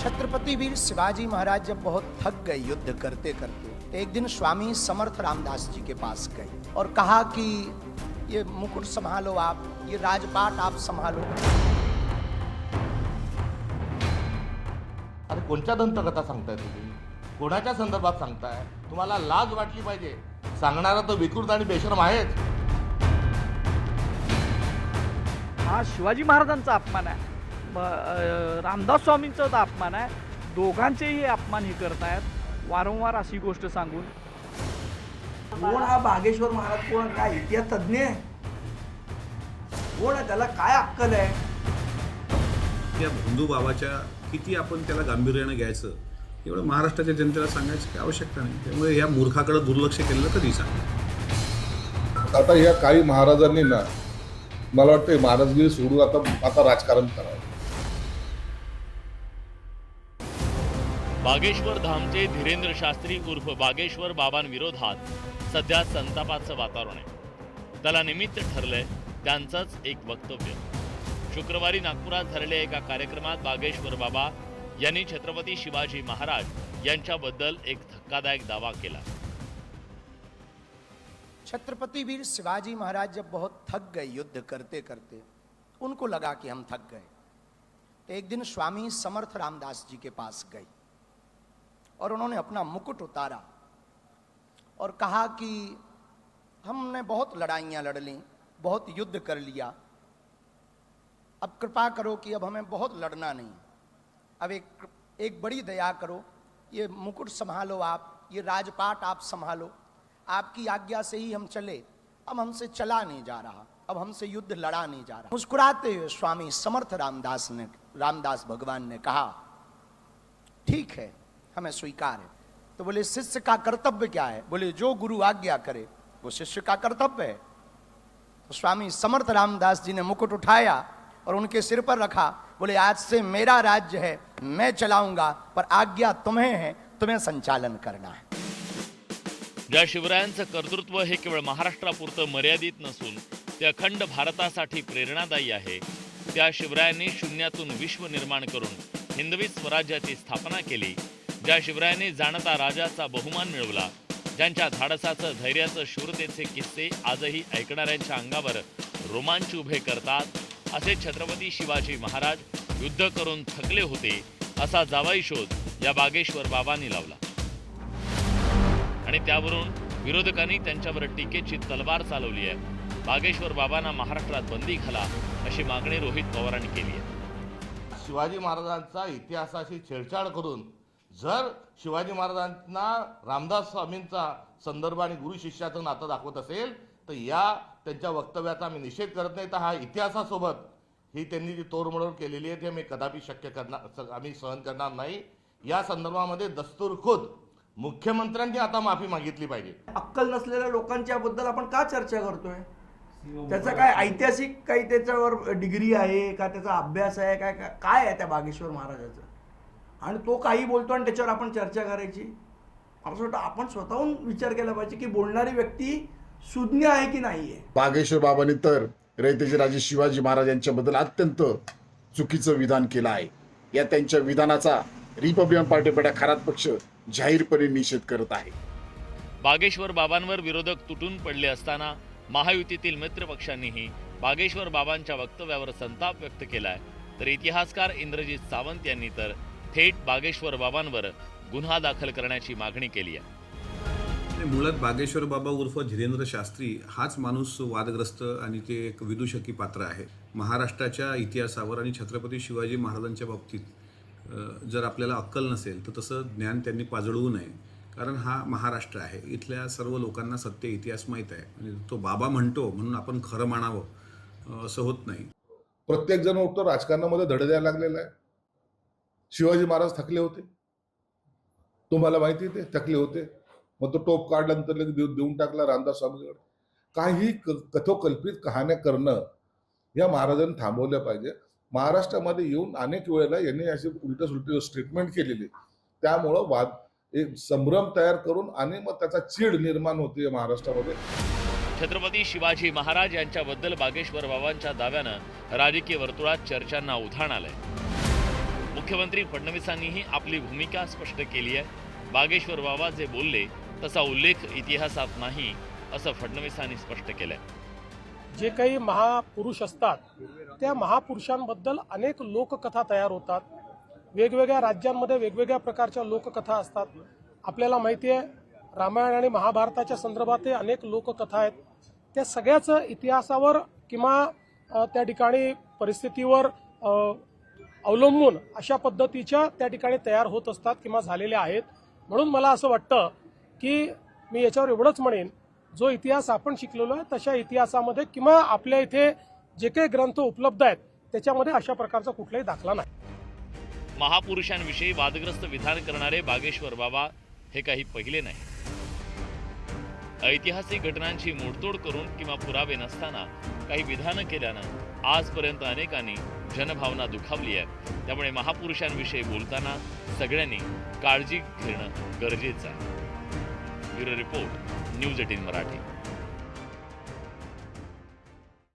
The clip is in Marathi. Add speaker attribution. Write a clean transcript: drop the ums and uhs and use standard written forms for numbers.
Speaker 1: छत्रपति वीर शिवाजी महाराज जब बहुत थक गए युद्ध करते करते, तो एक दिन स्वामी समर्थ रामदास जी के पास गए और कहा कि ये मुकुट संभालो आप, ये राजपाट आप संभालो।
Speaker 2: अरे कोणत्या दंतकथा सांगताय तुम्ही? कोणाच्या संदर्भात सांगताय? तुम्हाला लाज वाटली पाहिजे. सांगणारा तो विकृत आणि बेशरम आहेच.
Speaker 3: हा शिवाजी महाराजांचा अपमान आहे, रामदास स्वामींचा अपमान आहे. दोघांचेही अपमान हे करतायत वारंवार अशी गोष्ट सांगून.
Speaker 4: कोण हा बागेश्वर महाराज? कोण? काय इतिहास तज्ञ आहे? कोण आहे? त्याला काय अक्कल आहे?
Speaker 5: त्या भोंदू बाबाच्या किती आपण त्याला गांभीर्याने घ्यायचं एवढं महाराष्ट्राच्या जनतेला सांगायची काही आवश्यकता नाही. त्यामुळे या मूर्खाकडे दुर्लक्ष केलेलं कधी सांग.
Speaker 6: आता या काही महाराजांनी ना, मला वाटतं महाराजगिरी सोडून आता राजकारण करावं.
Speaker 7: बागेश्वर धामचे धीरेंद्र शास्त्री उर्फ बागेश्वर बाबांविरोधात सध्या संतापाचं वातावरण आहे. त्याला निमित्त ठरलंय त्यांचंच एक वक्तव्य. शुक्रवारी नागपुरात झालेल्या एका कार्यक्रमात बागेश्वर बाबा यांनी छत्रपती शिवाजी महाराज यांच्याबद्दल एक धक्कादायक दावा केला.
Speaker 1: छत्रपति वीर शिवाजी महाराज जब बहुत थक गए युद्ध करते करते, उनको लगा कि हम थक गए, तो एक दिन स्वामी समर्थ रामदास जी के पास गए और उन्होंने अपना मुकुट उतारा और कहा कि हमने बहुत लड़ाइयाँ लड़ ली, बहुत युद्ध कर लिया, अब कृपा करो कि अब हमें बहुत लड़ना नहीं, अब एक बड़ी दया करो, ये मुकुट संभालो आप, ये राजपाट आप संभालो, आपकी आज्ञा से ही हम चले, अब हमसे चला नहीं जा रहा, अब हमसे युद्ध लड़ा नहीं जा रहा। मुस्कुराते हुए स्वामी समर्थ रामदास भगवान ने कहा, ठीक है, हमें स्वीकार है। तो बोले शिष्य का कर्तव्य क्या है? बोले जो गुरु आज्ञा करे वो शिष्य का कर्तव्य है। तो स्वामी समर्थ रामदास जी ने मुकुट उठाया और उनके सिर पर रखा, बोले आज से मेरा राज्य है, मैं चलाऊंगा, पर आज्ञा तुम्हें है, तुम्हें संचालन करना है।
Speaker 7: ज्या शिवरायांचं कर्तृत्व हे केवळ महाराष्ट्रापुरतं मर्यादित नसून ते अखंड भारतासाठी प्रेरणादायी आहे, त्या शिवरायांनी शून्यातून विश्व निर्माण करून हिंदवी स्वराज्याची स्थापना केली. ज्या शिवरायांनी जाणता राजाचा बहुमान मिळवला, ज्यांच्या धाडसाचं, धैर्याचं, शूरतेचे किस्से आजही ऐकणाऱ्यांच्या अंगावर रोमांच उभे करतात, असे छत्रपती शिवाजी महाराज युद्ध करून थकले होते, असा जावाई शोध या बागेश्वर बाबांनी लावला. आणि त्यावरून विरोधकांनी त्यांच्यावर टीकेची तलवार चालवली आहे. बागेश्वर बाबांना महाराष्ट्रात बंदी घाला अशी मागणी रोहित पवारांनी केली आहे.
Speaker 2: शिवाजी महाराजांचा इतिहासाशी छेडछाड करून जर शिवाजी महाराजांना रामदास स्वामींचा संदर्भ आणि गुरु शिष्याचं नातं दाखवत असेल तर या त्यांच्या वक्तव्याचा आम्ही निषेध करत नाही. तर हा इतिहासासोबत ही त्यांनी जी तोडमोड केलेली आहे ते आम्ही कदापि आम्ही सहन करणार नाही. या संदर्भामध्ये दस्तूरखुद मुख्यमंत्र्यांनी आता माफी मागितली पाहिजे.
Speaker 4: अक्कल नसलेल्या लोकांच्या बद्दल आपण का चर्चा करतोय? त्याचा काय ऐतिहासिक काही त्याच्यावर डिग्री आहे का? त्याचा अभ्यास आहे काय आहे त्या बागेश्वर महाराजाचं? आणि तो काही बोलतो आणि त्याच्यावर आपण चर्चा करायची? मला असं वाटतं आपण स्वतःहून विचार केला पाहिजे की बोलणारी व्यक्ती सुज्ञ आहे की नाही आहे.
Speaker 8: बागेश्वर बाबांनी तर रयतेचे राजे शिवाजी महाराज यांच्याबद्दल अत्यंत चुकीचं विधान केलं आहे. या त्यांच्या विधानाचा रिपब्लिकन पार्टी खरात पक्ष जाहीरपणे निषेध करत आहे.
Speaker 7: बागेश्वर बाबांवर विरोधक तुटून पडले असताना महायुतीतील मित्र पक्षांनीही बागेश्वर बाबांच्या वक्तव्यावर संताप व्यक्त केलाय. तर इतिहासकार इंद्रजित सावंत यांनी तर थेट बागेश्वर बाबांवर गुन्हा दाखल करण्याची मागणी केली आहे.
Speaker 5: मुळात बागेश्वर बाबा उर्फ धीरेंद्र शास्त्री हाच माणूस वादग्रस्त आणि ते एक विदूषकी पात्र आहे. महाराष्ट्राच्या इतिहासावर आणि छत्रपती शिवाजी महाराजांच्या बाबतीत जर आपल्याला अक्कल नसेल तर तसं ज्ञान त्यांनी पाजळवू नये. कारण हा महाराष्ट्र आहे, इथल्या सर्व लोकांना सत्य इतिहास माहीत आहे आणि तो बाबा म्हणतो म्हणून आपण खरं मानावं असं होत नाही.
Speaker 6: प्रत्येक जण उठतो राजकारणामध्ये धडे द्यायला लागलेला आहे. शिवाजी महाराज थकले होते, तुम्हाला माहिती ते थकले होते. मग तो टोप काढल्यानंतर लगेच देऊन टाकला रामदास स्वामीकडे. काही कथोकल्पित कहाण्या करणं या महाराजांनी थांबवल्या पाहिजे. महाराष्ट्रामध्ये येऊन अनेक वेळेला यांनी असे उलट सुलट स्टेटमेंट केलेली, त्यामुळं वाद एक संभ्रम तयार करून आणि मग त्याचा चीड निर्माण होते महाराष्ट्रामध्ये.
Speaker 7: छत्रपती शिवाजी महाराज यांच्याबद्दल बागेश्वर बाबांच्या दाव्यानं राजकीय वर्तुळात चर्चांना उधाण आलंय. मुख्यमंत्री फडणवीसांनीही आपली भूमिका स्पष्ट केली आहे. बागेश्वर बाबा जे बोलले तसा उल्लेख इतिहासात नाही असं फडणवीसांनी स्पष्ट केलंय.
Speaker 9: जे काही महापुरुष असतात त्या महापुरुषांबद्दल अनेक लोककथा तयार होतात. वेगवेगळ्या राज्यांमध्ये वेगवेगळ्या प्रकारच्या लोककथा असतात. आपल्याला माहिती आहे रामायण आणि महाभारताच्या संदर्भात अनेक लोककथा आहेत. त्या सगळ्याच इतिहासावर किंवा त्या ठिकाणी परिस्थितीवर अवलंबून अशा पद्धतीच्या त्या ठिकाणी तयार होत असतात किंवा झालेल्या आहेत. म्हणून मला असं वाटतं की मी याच्यावर एवढंच म्हणेन, जो इतिहास आपण शिकलेलो आहे तशा इतिहासामध्ये किंवा आपल्या इथे जे काही ग्रंथ उपलब्ध आहेत त्याच्यामध्ये अशा प्रकारचा कुठलाही दाखला नाही.
Speaker 7: महापुरुषांविषयी वादग्रस्त विधान करणारे बागेश्वर बाबा हे काही पहिले नाही. ऐतिहासिक घटनांची मोडतोड करून किंवा पुरावे नसताना काही विधानं केल्यानं आजपर्यंत अनेकांनी जनभावना दुखावली आहे. त्यामुळे महापुरुषांविषयी बोलताना सगळ्यांनी काळजी घेणं गरजेचं आहे. Bureau report, news 18 Marathi.